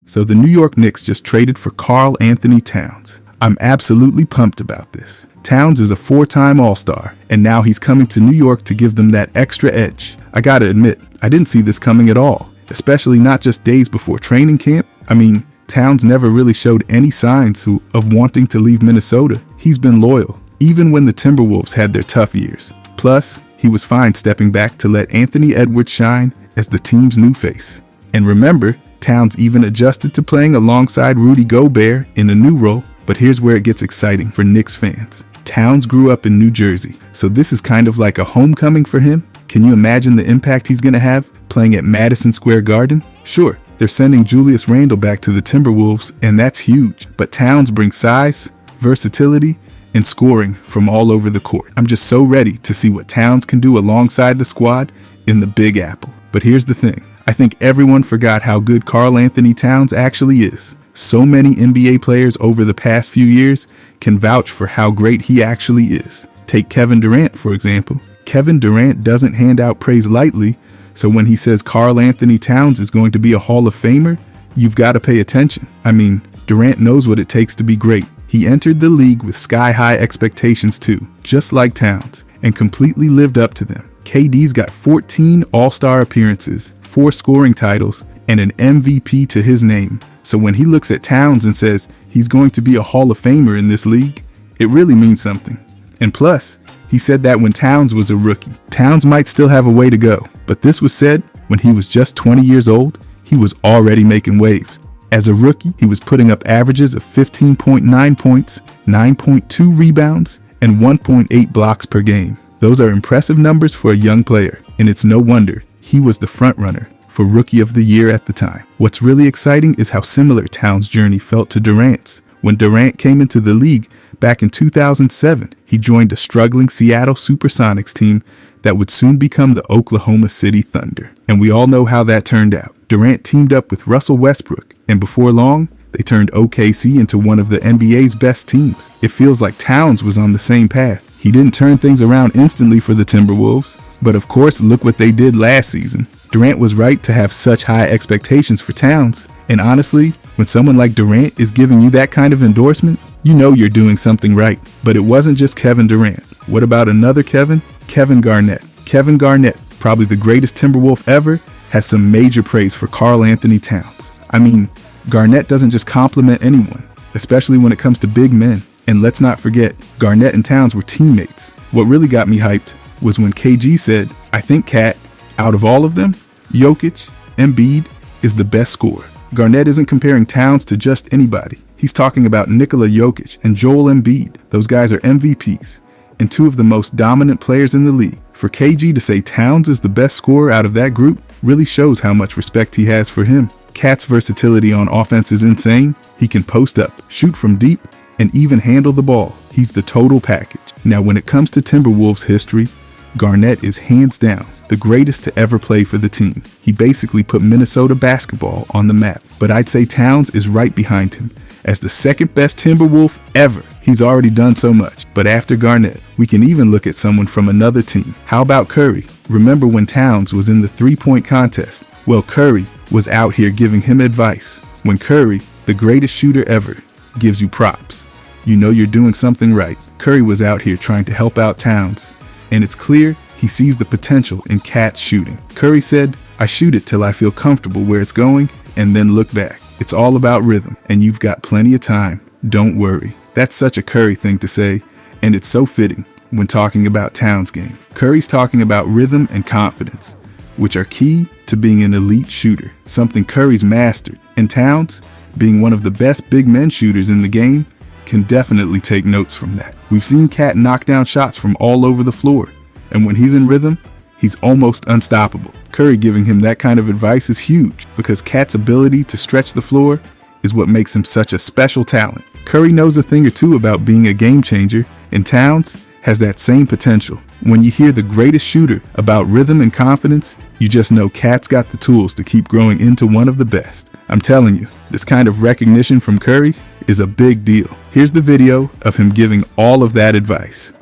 So the New York Knicks just traded for Karl-Anthony Towns. I'm absolutely pumped about this. Towns is a 4-time All-Star, and now he's coming to New York to give them that extra edge. I gotta admit, I didn't see this coming at all, especially not just days before training camp. I mean, Towns never really showed any signs of wanting to leave Minnesota. He's been loyal, even when the Timberwolves had their tough years. Plus, he was fine stepping back to let Anthony Edwards shine as the team's new face. And remember, Towns even adjusted to playing alongside Rudy Gobert in a new role. But here's where it gets exciting for Knicks fans. Towns grew up in New Jersey, so this is kind of like a homecoming for him. Can you imagine the impact he's going to have playing at Madison Square Garden? Sure, they're sending Julius Randle back to the Timberwolves, and that's huge. But Towns brings size, versatility, and scoring from all over the court. I'm just so ready to see what Towns can do alongside the squad in the Big Apple. But here's the thing. I think everyone forgot how good Karl-Anthony Towns actually is. So many NBA players over the past few years can vouch for how great he actually is. Take Kevin Durant, for example. Kevin Durant doesn't hand out praise lightly, so when he says Karl-Anthony Towns is going to be a Hall of Famer, you've got to pay attention. I mean, Durant knows what it takes to be great. He entered the league with sky-high expectations too, just like Towns, and completely lived up to them. KD's got 14 All-Star appearances, 4 scoring titles, and an MVP to his name. So when he looks at Towns and says he's going to be a Hall of Famer in this league, it really means something. And plus, he said that when Towns was a rookie. Towns might still have a way to go, but this was said when he was just 20 years old. He was already making waves. As a rookie, he was putting up averages of 15.9 points, 9.2 rebounds, and 1.8 blocks per game. Those are impressive numbers for a young player, and it's no wonder he was the frontrunner for Rookie of the Year at the time. What's really exciting is how similar Towns' journey felt to Durant's. When Durant came into the league back in 2007, he joined a struggling Seattle Supersonics team that would soon become the Oklahoma City Thunder. And we all know how that turned out. Durant teamed up with Russell Westbrook, and before long, they turned OKC into one of the NBA's best teams. It feels like Towns was on the same path. He didn't turn things around instantly for the Timberwolves, but of course, look what they did last season. Durant was right to have such high expectations for Towns. And honestly, when someone like Durant is giving you that kind of endorsement, you know you're doing something right. But it wasn't just Kevin Durant. What about another Kevin? Kevin Garnett. Kevin Garnett, probably the greatest Timberwolf ever, has some major praise for Karl-Anthony Towns. I mean, Garnett doesn't just compliment anyone, especially when it comes to big men. And let's not forget, Garnett and Towns were teammates. What really got me hyped was when KG said, "I think Kat, out of all of them, Jokic, Embiid is the best scorer." Garnett isn't comparing Towns to just anybody. He's talking about Nikola Jokic and Joel Embiid. Those guys are MVPs and 2 of the most dominant players in the league. For KG to say Towns is the best scorer out of that group really shows how much respect he has for him. Kat's versatility on offense is insane. He can post up, shoot from deep, and even handle the ball. He's the total package. Now, when it comes to Timberwolves history, Garnett is hands down the greatest to ever play for the team. He basically put Minnesota basketball on the map. But I'd say Towns is right behind him as the second best Timberwolf ever. He's already done so much. But after Garnett, we can even look at someone from another team. How about Curry? Remember when Towns was in the three-point contest? Well, Curry was out here giving him advice. When Curry, the greatest shooter ever, gives you props, you know you're doing something right. Curry was out here trying to help out Towns, and it's clear he sees the potential in Kat's shooting. Curry said, "I shoot it till I feel comfortable where it's going and then look back. It's all about rhythm, and you've got plenty of time. Don't worry." That's such a Curry thing to say, and it's so fitting when talking about Towns' game. Curry's talking about rhythm and confidence, which are key to being an elite shooter, something Curry's mastered. And Towns, being one of the best big men shooters in the game, can definitely take notes from that. We've seen Kat knock down shots from all over the floor, and when he's in rhythm, he's almost unstoppable. Curry giving him that kind of advice is huge, because Kat's ability to stretch the floor is what makes him such a special talent. Curry knows a thing or two about being a game changer, and Towns has that same potential. When you hear the greatest shooter about rhythm and confidence, you just know Kat's got the tools to keep growing into one of the best. I'm telling you, this kind of recognition from Curry is a big deal. Here's the video of him giving all of that advice.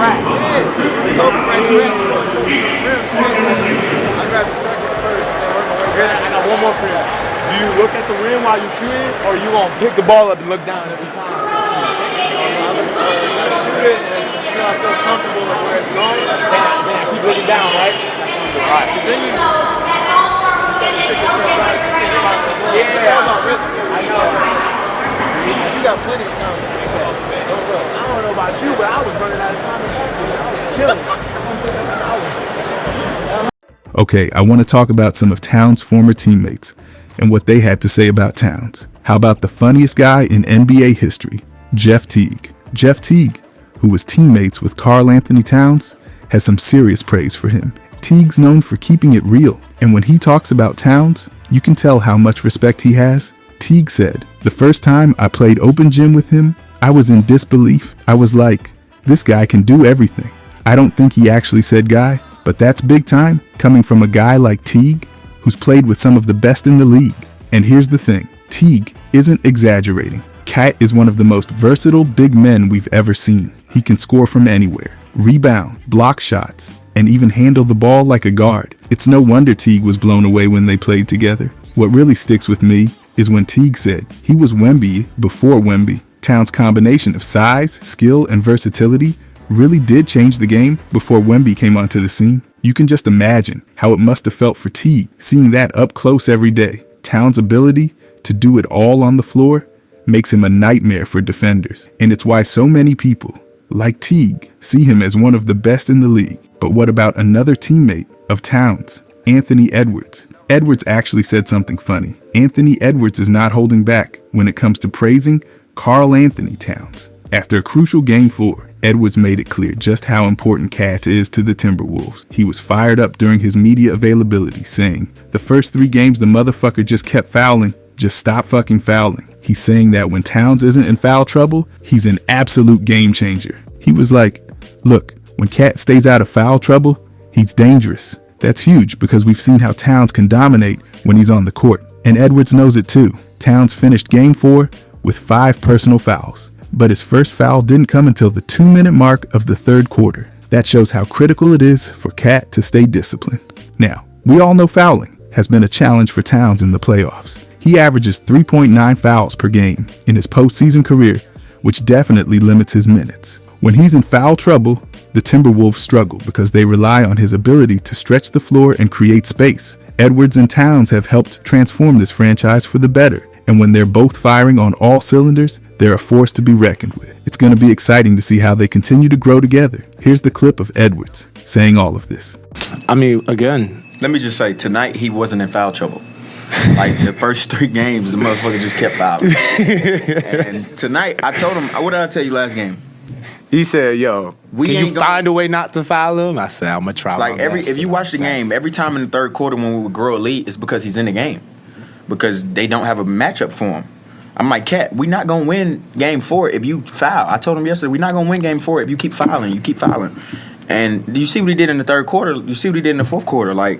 track. Yeah, go from right there. I grabbed the second first and then work my way back. I got one more for that. Do you look at the rim while you shoot it, or you gonna pick the ball up and look down every time? I shoot it until I feel comfortable with where it's going. Then I keep looking down, right? All right. Then you start to trick yourself out if you think about it. Yeah. It's all about rhythm. I know. But you got plenty of time. Don't rush. I don't know about you, but I was running out of time. I was chilling. Okay, I want to talk about some of Towns' former teammates and what they had to say about Towns. How about the funniest guy in NBA history, Jeff Teague? Jeff Teague, who was teammates with Karl-Anthony Towns, has some serious praise for him. Teague's known for keeping it real, and when he talks about Towns, you can tell how much respect he has. Teague said, "The first time I played open gym with him, I was in disbelief. I was like, this guy can do everything." I don't think he actually said guy, but that's big time coming from a guy like Teague, who's played with some of the best in the league. And here's the thing, Teague isn't exaggerating. Cat is one of the most versatile big men we've ever seen. He can score from anywhere, rebound, block shots, and even handle the ball like a guard. It's no wonder Teague was blown away when they played together. What really sticks with me is when Teague said he was Wemby before Wemby. Towns' combination of size, skill, and versatility really did change the game before Wemby came onto the scene. You can just imagine how it must have felt for Teague seeing that up close every day. Towns' ability to do it all on the floor makes him a nightmare for defenders, and it's why so many people, like Teague, see him as one of the best in the league. But what about another teammate of Towns, Anthony Edwards? Edwards actually said something funny. Anthony Edwards is not holding back when it comes to praising Karl-Anthony Towns. After a crucial Game 4, Edwards made it clear just how important Cat is to the Timberwolves. He was fired up during his media availability, saying, "The first 3 games the motherfucker just kept fouling. Just stop fucking fouling." He's saying that when Towns isn't in foul trouble, he's an absolute game changer. He was like, "Look, when Cat stays out of foul trouble, he's dangerous." That's huge because we've seen how Towns can dominate when he's on the court. And Edwards knows it too. Towns finished Game 4 with 5 personal fouls. But his first foul didn't come until the 2-minute mark of the third quarter. That shows how critical it is for Cat to stay disciplined. Now, we all know fouling has been a challenge for Towns in the playoffs. He averages 3.9 fouls per game in his postseason career, which definitely limits his minutes. When he's in foul trouble, the Timberwolves struggle because they rely on his ability to stretch the floor and create space. Edwards and Towns have helped transform this franchise for the better. And when they're both firing on all cylinders, they're a force to be reckoned with. It's going to be exciting to see how they continue to grow together. Here's the clip of Edwards saying all of this. I mean, again, let me just say, tonight he wasn't in foul trouble. Like the first 3 games, the motherfucker just kept fouling. And tonight, I told him, what did I tell you last game? he said, "Yo, We can ain't you gonna- find a way not to foul him?" I said, "I'm gonna try." Like my best." if you watch the game, every time in the third quarter when we would grow a lead, it's because he's in the game. Because they don't have a matchup for him. I'm like, Cat, we're not going to win Game 4 if you foul. I told him yesterday, we're not going to win Game 4 if you keep fouling. You keep fouling. And you see what he did in the third quarter. You see what he did in the fourth quarter. Like,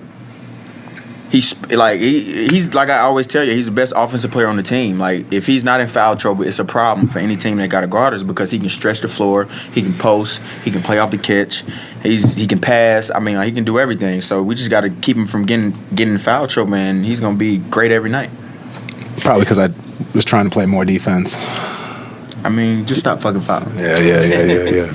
he's like I always tell you, he's the best offensive player on the team. Like, if he's not in foul trouble, it's a problem for any team that got a guard us because he can stretch the floor, he can post, he can play off the catch, he can pass. I mean, he can do everything. So we just got to keep him from getting in foul trouble, and he's going to be great every night. Probably because I was trying to play more defense. I mean, just stop fucking fouling. Yeah.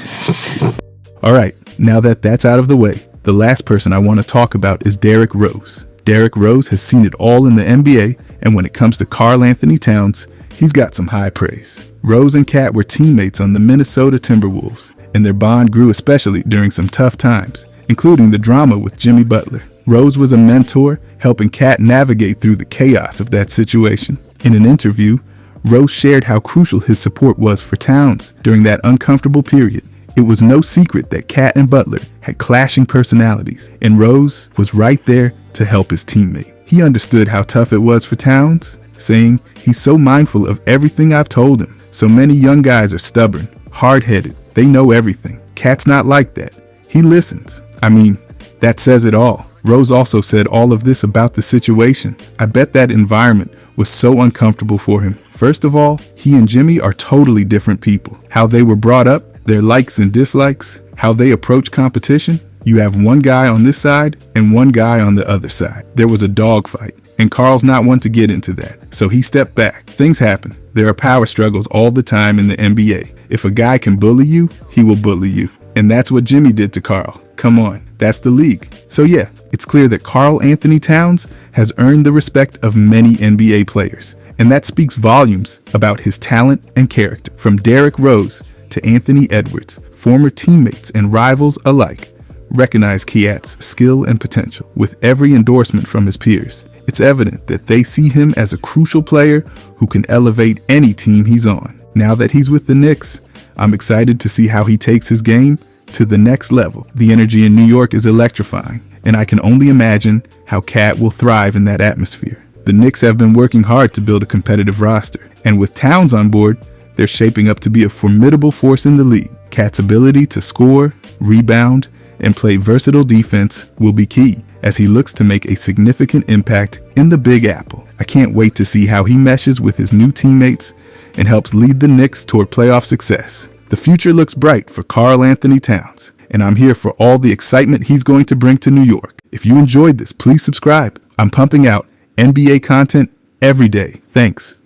All right, now that that's out of the way, the last person I want to talk about is Derrick Rose. Derrick Rose has seen it all in the NBA, and when it comes to Karl-Anthony Towns, he's got some high praise. Rose and Cat were teammates on the Minnesota Timberwolves, and their bond grew especially during some tough times, including the drama with Jimmy Butler. Rose was a mentor, helping Cat navigate through the chaos of that situation. In an interview, Rose shared how crucial his support was for Towns during that uncomfortable period. It was no secret that Cat and Butler had clashing personalities, and Rose was right there to help his teammate. He understood how tough it was for Towns, saying, "He's so mindful of everything I've told him. So many young guys are stubborn, hard-headed. They know everything. Cat's not like that. He listens." I mean, that says it all. Rose also said all of this about the situation. "I bet that environment was so uncomfortable for him. First of all, he and Jimmy are totally different people. How they were brought up their likes and dislikes, how they approach competition. You have one guy on this side and one guy on the other side. There was a dogfight, and Karl's not one to get into that, so he stepped back. Things happen. There are power struggles all the time in the NBA. If a guy can bully you, he will bully you. And that's what Jimmy did to Karl. Come on, that's the league. So yeah, it's clear that Karl-Anthony Towns has earned the respect of many NBA players. And that speaks volumes about his talent and character. From Derrick Rose to Anthony Edwards, former teammates and rivals alike recognize KAT's skill and potential. With every endorsement from his peers, it's evident that they see him as a crucial player who can elevate any team he's on. Now that he's with the Knicks, I'm excited to see how he takes his game to the next level. The energy in New York is electrifying, and I can only imagine how KAT will thrive in that atmosphere. The Knicks have been working hard to build a competitive roster, and with Towns on board, they're shaping up to be a formidable force in the league. KAT's ability to score, rebound, and play versatile defense will be key as he looks to make a significant impact in the Big Apple. I can't wait to see how he meshes with his new teammates and helps lead the Knicks toward playoff success. The future looks bright for Karl-Anthony Towns, and I'm here for all the excitement he's going to bring to New York. If you enjoyed this, please subscribe. I'm pumping out NBA content every day. Thanks.